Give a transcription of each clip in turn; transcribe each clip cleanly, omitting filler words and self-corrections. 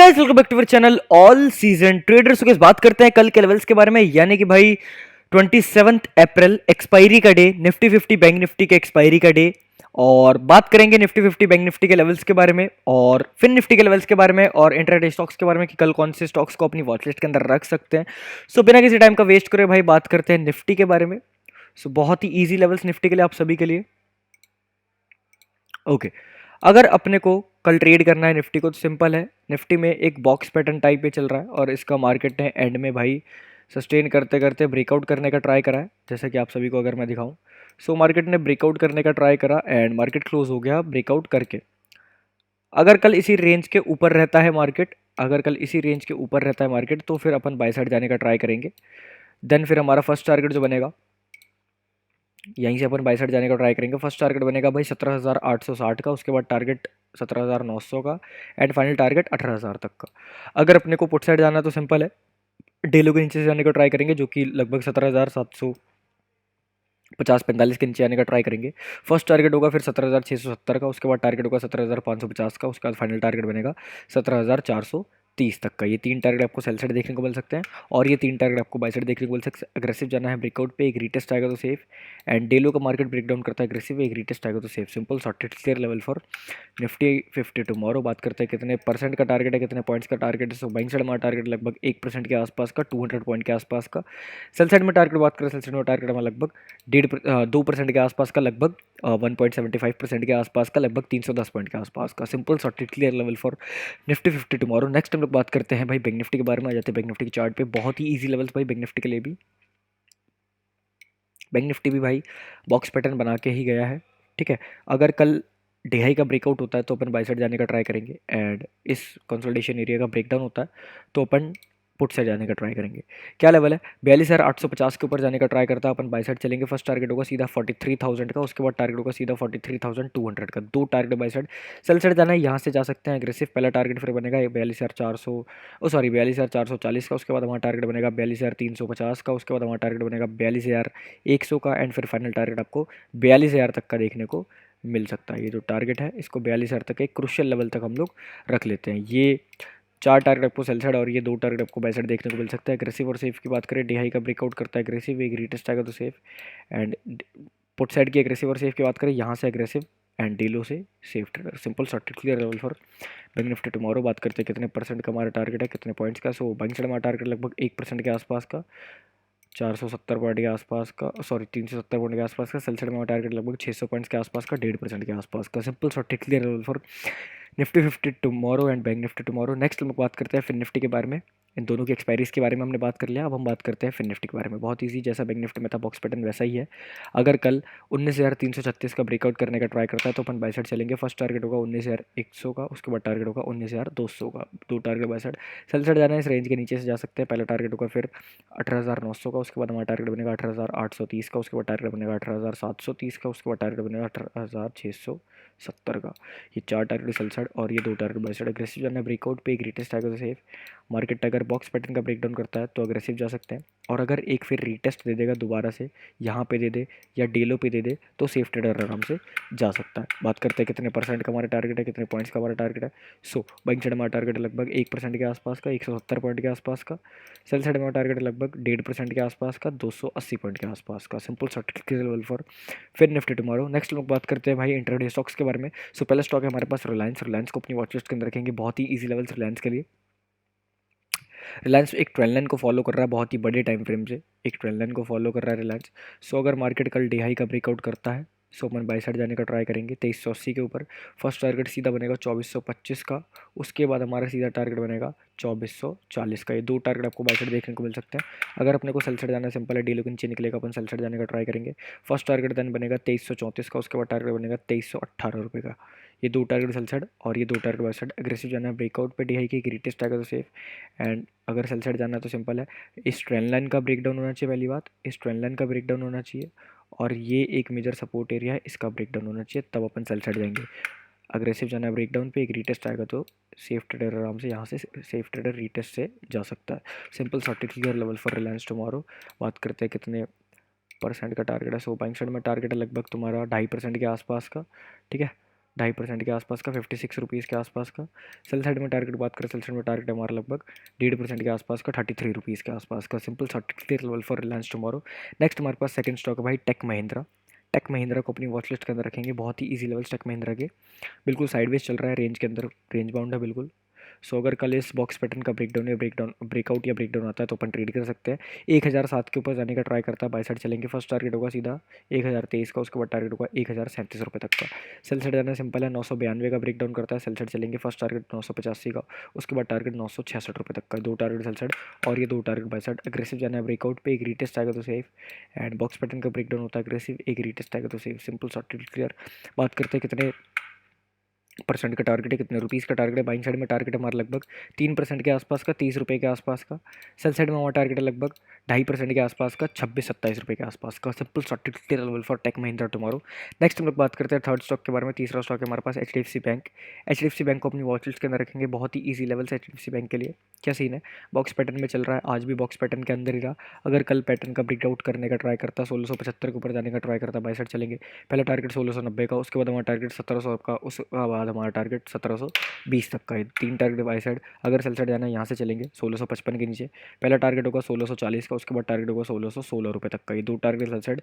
Guys welcome back to our channel all season traders. के बात करते हैं कल के लेवल्स के बारे में, यानी कि भाई 27 अप्रैल एक्सपायरी का डे, निफ्टी 50 बैंक निफ्टी के एक्सपायरी का डे। और बात करेंगे निफ्टी 50 बैंक निफ्टी के लेवल्स के बारे में और फिन निफ्टी के लेवल्स के बारे में और इंट्राडे स्टॉक्स के बारे में कि कल कौन से स्टॉक्स को अपनी वॉचलिस्ट के अंदर रख सकते हैं। सो बिना किसी टाइम का वेस्ट करे भाई बात करते हैं निफ्टी के बारे में। सो बहुत ही ईजी लेवल्स निफ्टी के लिए आप सभी के लिए। ओके अगर अपने को कल ट्रेड करना है निफ्टी को तो सिंपल है, निफ्टी में एक बॉक्स पैटर्न टाइप पे चल रहा है और इसका मार्केट ने एंड में भाई सस्टेन करते करते ब्रेकआउट करने का ट्राई करा है, जैसे कि आप सभी को अगर मैं दिखाऊं। सो मार्केट ने ब्रेकआउट करने का ट्राई करा एंड मार्केट क्लोज हो गया ब्रेकआउट करके। अगर कल इसी रेंज के ऊपर रहता है मार्केट, अगर कल इसी रेंज के ऊपर रहता है मार्केट तो फिर अपन बाय साइड जाने का ट्राई करेंगे। देन फिर हमारा फर्स्ट टारगेट जो बनेगा, यहीं से अपन बाई साइड जाने का ट्राई करेंगे। फर्स्ट टारगेट बनेगा भाई 17,860 का, उसके बाद टारगेट 17,900 का एंड फाइनल टारगेट 18,000 तक का। अगर अपने को पुट साइड जाना तो सिंपल है, डेलो के नीचे से जाने का ट्राई करेंगे जो कि लगभग 17,750-45 के नीचे आने का ट्राई करेंगे। फर्स्ट टारगेट होगा फिर 17,670 का, उसके बाद टारगेट होगा 17,550 का, उसके बाद फाइनल टारगेट बनेगा 17,430 तक का। ये तीन टारगेट आपको सेल साइड देखने को मिल सकते हैं और ये तीन टारगेट आपको बाय साइड देखने को मिल सकते हैं। अग्रेसिव जाना है ब्रेकआउट पे, एक रीटेस्ट आएगा तो सेफ एंड डेलो का मार्केट ब्रेकडाउन करता है अग्रेसिव, एक रीटेस्ट आएगा तो safe. Simple sorted clear level for Nifty 50 tomorrow. बात करते हैं कितने परसेंट का टारगेट है, कितने पॉइंट्स का टारगेट है। सो बाइंग साइड हमारा टारगेट लगभग 1% के आसपास का, 200 पॉइंट के आसपास का। सेल साइड में टारगेट बात करें, सेल साइड में टारगेट हमारा लगभग 2% के आसपास का, लगभग 1.75% के आसपास का, लगभग 310 पॉइंट के आसपास का। Simple sorted clear level for Nifty 50 tomorrow. Next हम लोग बात करते हैं भाई बैंक निफ्टी के बारे में। आ जाते हैं बैंक निफ्टी के चार्ट पे। बहुत ही ईजी लेवल्स भाई बैंक निफ्टी के लिए भी। बैंक निफ्टी भी भाई बॉक्स पैटर्न बना के ही गया है, ठीक है। अगर कल ढाई का ब्रेकआउट होता है तो अपन बाई साइड जाने का ट्राई करेंगे एंड इस कंसोलिडेशन एरिया का ब्रेकडाउन होता है तो अपन पुट साइड जाने का ट्राई करेंगे। क्या लेवल है, 42,850 के ऊपर जाने का ट्राई करता है अपन बाई साइड चलेंगे। फर्स्ट टारगेट होगा सीधा 43,000 का, उसके बाद टारगेट होगा सीधा 43,200 का। दो target by side sell side जाना है, यहाँ से जा सकते हैं एग्रेसिव। पहला टारगेट फिर बनेगा 42,400 सॉरी 42,440 का, उसके बाद हमारा टारगेट बनेगा 42,350 का, उसके बाद हमारा टारगेट बनेगा 42,100 का एंड फिर फाइनल टारगेट आपको 42,000 तक का देखने को मिल सकता है। ये जो टारगेट है इसको 42,000 तक एक क्रुशियल लेवल तक हम लोग रख लेते हैं। ये चार टारगेट आपको सेल साइड और ये दो टारगेट आपको बाय साइड देखने को मिल सकता है। एग्रेसिव और सेफ की बात करें, डी का ब्रेकआउट करता है एग्रेसिव, एक रीटेस्ट आएगा तो सेफ एंड पुट साइड की एग्रेसिव और सेफ की बात करें, यहाँ से एग्रेसिव एंड डीलो से safe trader. Simple sorted clear level for bank Nifty tomorrow. बात करते हैं कितने परसेंट का हमारा टारगेट है, कितने पॉइंट्स का। सो बैंक साइड हमारा टारगेट लगभग 1% के आसपास का, 470 पॉइंट के आसपास का, सॉरी 370 पॉइंट के आसपास का। सेल साइड में टारगेट लगभग 600 पॉइंट्स के आसपास का, 1.5% के आसपास का। Simple sorted clear level for Nifty 50 tomorrow and bank Nifty tomorrow. Next हम लोग बात करते हैं फिन निफ्टी के बारे में। इन दोनों की एक्सपायरीज के बारे में हमने बात कर लिया, अब हम बात करते हैं फिन निफ्टी के बारे में। बहुत ईजी, जैसा बैंक निफ्टी में था बॉक्स पैटर्न वैसा ही है। अगर कल 19,336 का ब्रेकआउट करने का ट्राई करता है तो अपन बाय साइड चलेंगे। फर्स्ट टारगेट होगा 19,100 का, उसके बाद टारगेट होगा 19,200 का। दो target by side sell side जाना है, इस रेंज के नीचे से जा सकते हैं। पहला टारगेट होगा फिर 18,900 का, उसके बाद हमारा टारगेट बनेगा 18,830 का, उसके बाद टारगेट बनेगा 18,730 का, उसके बाद टारगेट बनेगा 18,670 का। ये चार टारगेट सेल साइड और ये दो टारगेट बाय साइड। अग्रेसिव जाना है ब्रेकआउट पे, एक रीटेस्ट आएगा तो सेफ। मार्केट अगर बॉक्स पैटर्न का ब्रेकडाउन करता है तो अग्रेसिव जा सकते हैं और अगर एक फिर रीटेस्ट दे देगा दोबारा से, यहाँ पे दे दे या डेलो पे दे दे तो सेफ ट्रेडर आराम से जा सकता है। बात करते हैं कितने परसेंट का हमारा टारगेट है, कितने पॉइंट्स का हमारा टारगेट है। सो बाइंग साइड हमारा टारगेट है लगभग 1% के आसपास का, 170 पॉइंट के आसपास का। सेल साइड हमारा टारगेट है लगभग 1.5% के आसपास का, 280 पॉइंट के आसपास का। सिंपल सॉर्टेड लेवल फॉर फिर निफ्टी टुमारो। नेक्स्ट लोग बात करते हैं भाई इंट्राडे स्टॉक्स के बारे में। सो पहला स्टॉक है हमारे पास रिलायंस। रिलायंस को अपनी वॉचलिस्ट के अंदर रखेंगे। बहुत ही ईजी लेवल्स रिलायंस के लिए। रिलायंस एक ट्रेंड लाइन को फॉलो कर रहा है बहुत ही बड़े टाइम फ्रेम से, एक ट्रेंड लाइन को फॉलो कर रहा है रिलायंस। सो अगर मार्केट कल डे हाई का ब्रेकआउट करता है सो अपन बाई साइड जाने का ट्राई करेंगे 2380 के ऊपर। फर्स्ट टारगेट सीधा बनेगा 2425 का, उसके बाद हमारा सीधा टारगेट बनेगा 2440 का। ये दो टारगेट आपको बाई साइड देखने को मिल सकते हैं। अगर अपने को सेल साइड जाना सिंपल है, डीलो के नीचे निकलेगा अपन सेल साइड जाने का ट्राई करेंगे। फर्स्ट टारगेट देन बनेगा 2334 का, उसके बाद टारगेट बनेगा 2318 रुपये का। ये दो टारगेट सेल साइड और ये दो टारगेट बाई साइड। अग्रेसिव जाना है ब्रेकआउट पे, डी हाई की एक रीटेस्ट आएगा तो सेफ एंड अगर सेल साइड जाना है तो सिंपल है, इस ट्रेंड लाइन का ब्रेकडाउन होना चाहिए। पहली बात, इस ट्रेंड लाइन का ब्रेकडाउन होना चाहिए और ये एक मेजर सपोर्ट एरिया है, इसका ब्रेकडाउन होना चाहिए, तब अपन सेल साइड जाएंगे। अग्रेसिव जाना है ब्रेकडाउन पे, एक रीटेस्ट आएगा तो सेफ ट्रेडर आराम से यहाँ से सेफ ट्रेडर रीटेस्ट से जा सकता है। Simple sorted clear level for Reliance tomorrow. बात करते हैं कितने परसेंट का टारगेट है। सो बाइंग साइड में टारगेट है लगभग तुम्हारा 2.5% के आसपास का, ठीक है। 2.5% के आसपास का, 56 रुपीज़ के आसपास का। सेल साइड में टारगेट बात करें, सेल साइड में टारगेट हमारा लगभग 1.5% के आसपास का, 33 रुपीज़ के आसपास का। Simple short clear level for Reliance tomorrow. Next हमारे पास सेकंड स्टॉक है भाई टेक महिंद्रा। टेक महिंद्रा को अपनी वॉच लिस्ट के अंदर रखेंगे। बहुत ही ईजी लेवल्स टेक महिंद्रा के, बिल्कुल साइडवेज चल रहा है, रेंज के अंदर, रेंज बाउंड है बिल्कुल। सो अगर कल इस बॉक्स पैटर्न का ब्रेकआउट या ब्रेकडाउन आता है तो अपन ट्रेड कर सकते हैं। 1007 के ऊपर जाने का ट्राई करता है, बाय साइड चलेंगे। फर्स्ट टारगेट होगा सीधा 1023 का, उसके बाद टारगेट होगा 1037 रुपये तक का। सेल साइड जाना सिंपल है, 992 का ब्रेकडाउन करता है, सेल साइड चलेंगे। फर्स्ट टारगेट 985 का, उसके बाद टारगेट 966 रुपये तक का। 2 टारगेट सेल साइड और ये 2 टारगेट बाय साइड। अग्रेसिव जाना है ब्रेकआउट पे, एक रीटेस्ट आएगा तो सेफ, एंड बॉक्स पैटर्न का ब्रेकडाउन होता है अग्रेसिव, एक रीटेस्ट आएगा तो सेफ। Simple short clear. बात करते हैं कितने परसेंट का टारगेट है, कितने रुपीज़ का टारगेट है। बाइंग साइड में टारगेट हमारा लगभग 3% के आसपास का, 30 रुपये के आसपास का। सेल साइड में हमारा टारगेट है लगभग 2.5% के आसपास का, 26-27 रुपये के आसपास का। Simple shorted clear level for Tech Mahindra tomorrow. Next हम लोग बात करते हैं थर्ड स्टॉक के बारे में। तीसरा स्टॉक है हमारे पास HDFC बैंक। HDFC बैंक को अपनी वॉच लिस्ट के अंदर रखेंगे। बहुत ही ईजी लेवल है HDFC बैंक के लिए। क्या सीन है, बॉक्स पैटर्न में चल रहा है, आज भी बॉक्स पैटर्न के अंदर ही रहा। अगर कल पैटर्न का ब्रेकआउट करने का ट्राई करता, 1675 के ऊपर जाने का ट्राई करता, बाय साइड चलेंगे। पहला टारगेट 1690 का, उसके बाद हमारा टारगेट 1700 का, उसके बाद हमारा टारगेट 1720 तक का है। 3 टारगेट बाय साइड। अगर सेल साइड जाना है यहाँ से चलेंगे 1655 के नीचे। पहला टारगेट होगा 1640 का, उसके बाद टारगेट होगा 1616 रुपये तक का। ये 2 टारगेट सेल साइड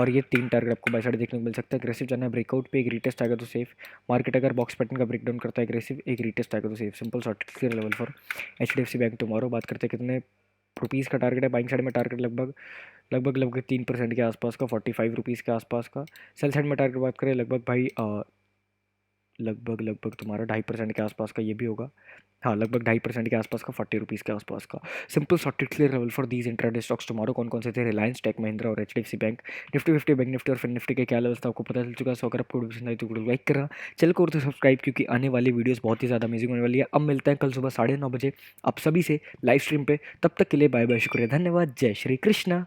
और ये 3 टारगेट आपको बाय साइड देखने को मिल सकता है। अग्रेसिव जाना है ब्रेकआउट पे, एक रीटेस्ट आएगा तो सेफ। मार्केट अगर बॉक्स पैटर्न का ब्रेकडाउन करता है अग्रेसिव, एक रीटेस्ट आएगा तो safe. Simple short clear level for HDFC bank tomorrow. बात करते हैं कितने रुपीज़ का टारगेट है। बाइंग साइड में टारगेट लगभग 3% के आसपास का, 45 रुपीज़ के आसपास का। सेल साइड में टारगेट बात करें लगभग भाई लगभग तुम्हारा 2.5% के आसपास का ये भी होगा। हाँ, लगभग 2.5% के आसपास का, 40 रुपीज़ के आसपास का। Simple shorted clear level for these intraday stocks tomorrow. कौन कौन से थे, रिलायंस, टेक महिंद्रा और HDFC bank. Nifty 50, bank Nifty और फिर निफ्टी के क्या लेवल्स था आपको पता चल चुका है। सो अगर आपको पसंद आई तो वीडियो लाइक करना, चैनल को तो सब्सक्राइब, क्योंकि आने वाली वीडियोस बहुत ही ज़्यादा अमेजिंग होने वाली है। अब मिलते हैं कल सुबह 9:30 बजे आप सभी से लाइव स्ट्रीम पे। तब तक के लिए बाय बाय, शुक्रिया, धन्यवाद, जय श्री कृष्णा।